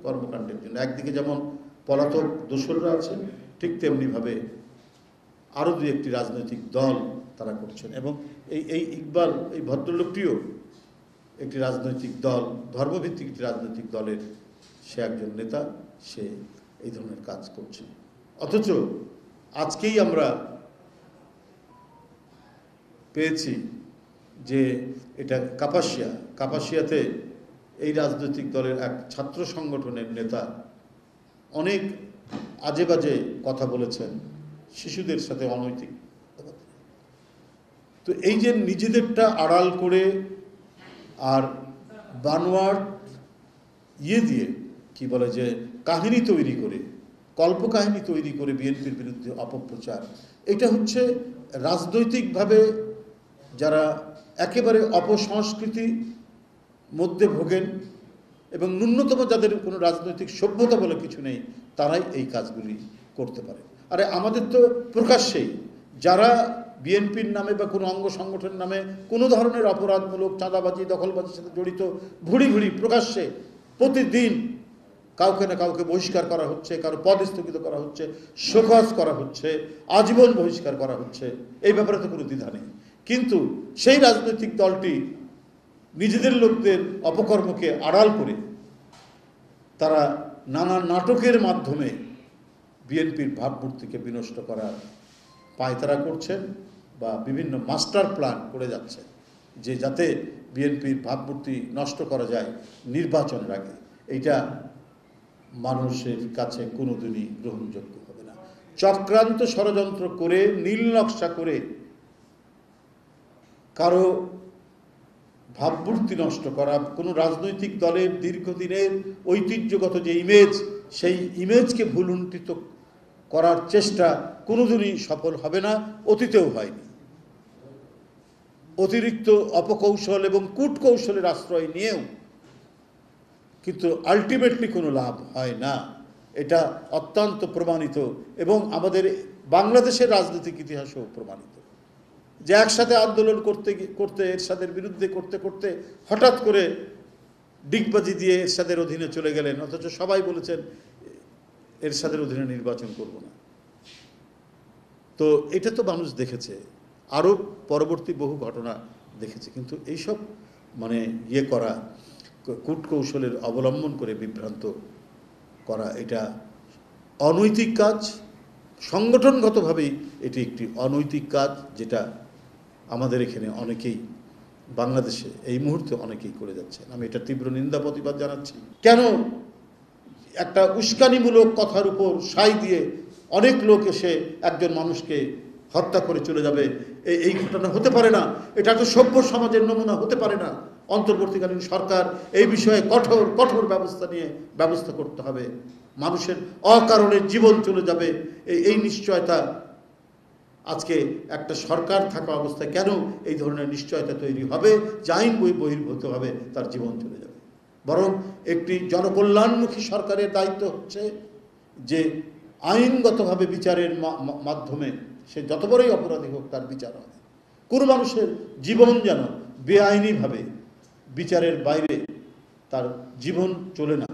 কর্মকাণ্ডের জন্য। একদিকে যেমন পলাতক দোসররা আছেন, ঠিক তেমনিভাবে আরও দু একটি রাজনৈতিক দল তারা করছেন। এবং এই ইকবাল, এই ভদ্রলোকটিও একটি রাজনৈতিক দল, ধর্মভিত্তিক একটি রাজনৈতিক দলের সে একজন নেতা, সে এই ধরনের কাজ করছে। অথচ আজকেই আমরা পেয়েছি যে এটা কাপাসিয়াতে এই রাজনৈতিক দলের এক ছাত্র সংগঠনের নেতা অনেক আজে বাজে কথা বলেছেন, শিশুদের সাথে অনৈতিক। তো এই যে নিজেদেরটা আড়াল করে আর বানোয়াট দিয়ে কি বলে যে কাহিনী তৈরি করে, কল্পকাহিনী তৈরি করে বিএনপির বিরুদ্ধে অপপ্রচার, এটা হচ্ছে রাজনৈতিকভাবে যারা একেবারে অপসংস্কৃতি মধ্যে ভোগেন এবং ন্যূনতম যাদের কোনো রাজনৈতিক সভ্যতা বলে কিছু নেই, তারাই এই কাজগুলি করতে পারে। আরে আমাদের তো প্রকাশ্যেই যারা বিএনপির নামে বা কোনো অঙ্গ সংগঠনের নামে কোনো ধরনের অপরাধমূলক চাঁদাবাজি দখলবাজির সাথে জড়িত ভুড়ি ভুড়ি প্রকাশ্যে প্রতিদিন কাউকে না কাউকে বহিষ্কার করা হচ্ছে, কারো পদ স্থগিত করা হচ্ছে, শোকজ করা হচ্ছে, আজীবন বহিষ্কার করা হচ্ছে, এই ব্যাপারে তো কোনো দ্বিধা নেই। কিন্তু সেই রাজনৈতিক দলটি নিজেদের লোকদের অপকর্মকে আড়াল করে তারা নানা নাটকের মাধ্যমে বিএনপির ভাবমূর্তিকে বিনষ্ট করার পায়তারা করছেন বা বিভিন্ন মাস্টার প্ল্যান করে যাচ্ছে যে যাতে বিএনপির ভাবমূর্তি নষ্ট করা যায় নির্বাচনের আগে। এইটা মানুষের কাছে কোনোদিনই গ্রহণযোগ্য হবে না। চক্রান্ত ষড়যন্ত্র করে, নীল নকশা করে কারো ভাবমূর্তি নষ্ট করা, কোনো রাজনৈতিক দলের দীর্ঘদিনের ঐতিহ্যগত যে ইমেজ, সেই ইমেজকে ভুলুণ্ঠিত করার চেষ্টা কোনোদিনই সফল হবে না, অতীতেও হয়নি। অতিরিক্ত অপকৌশল এবং কূটকৌশলের আশ্রয় নিয়েও কিন্তু আলটিমেটলি কোনো লাভ হয় না, এটা অত্যন্ত প্রমাণিত এবং আমাদের বাংলাদেশের রাজনৈতিক ইতিহাসেও প্রমাণিত যে একসাথে আন্দোলন করতে এরশাদের বিরুদ্ধে করতে হঠাৎ করে ডিগবাজি দিয়ে এরশাদের অধীনে চলে গেলেন, অথচ সবাই বলেছেন এরশাদের অধীনে নির্বাচন করব না। তো এটা তো মানুষ দেখেছে, আরও পরবর্তী বহু ঘটনা দেখেছে। কিন্তু এইসব মানে করা, কূটকৌশলের অবলম্বন করে বিভ্রান্ত করা, এটা অনৈতিক কাজ। সংগঠনগতভাবেই এটি একটি অনৈতিক কাজ, যেটা আমাদের এখানে অনেকেই, বাংলাদেশে এই মুহূর্তে অনেকেই করে যাচ্ছেন। আমি এটা তীব্র নিন্দা প্রতিবাদ জানাচ্ছি। কেন একটা উস্কানিমূলক কথার উপর সাই দিয়ে অনেক লোক এসে একজন মানুষকে হত্যা করে চলে যাবে? এই ঘটনা হতে পারে না, এটা একটা সভ্য সমাজের নমুনা হতে পারে না। অন্তর্বর্তীকালীন সরকার এই বিষয়ে কঠোর ব্যবস্থা করতে হবে। মানুষের অকারণে জীবন চলে যাবে, এই নিশ্চয়তা আজকে একটা সরকার থাকা অবস্থায় কেন এই ধরনের নিশ্চয়তা তৈরি হবে যে আইন বহির্ভূতভাবে তার জীবন চলে যাবে? বরং একটি জনকল্যাণমুখী সরকারের দায়িত্ব হচ্ছে যে আইনগতভাবে বিচারের মাধ্যমে সে যত বড়ই অপরাধী হোক তার বিচার হবে। কোনো মানুষের জীবন যেন বেআইনিভাবে বিচারের বাইরে তার জীবন চলে না।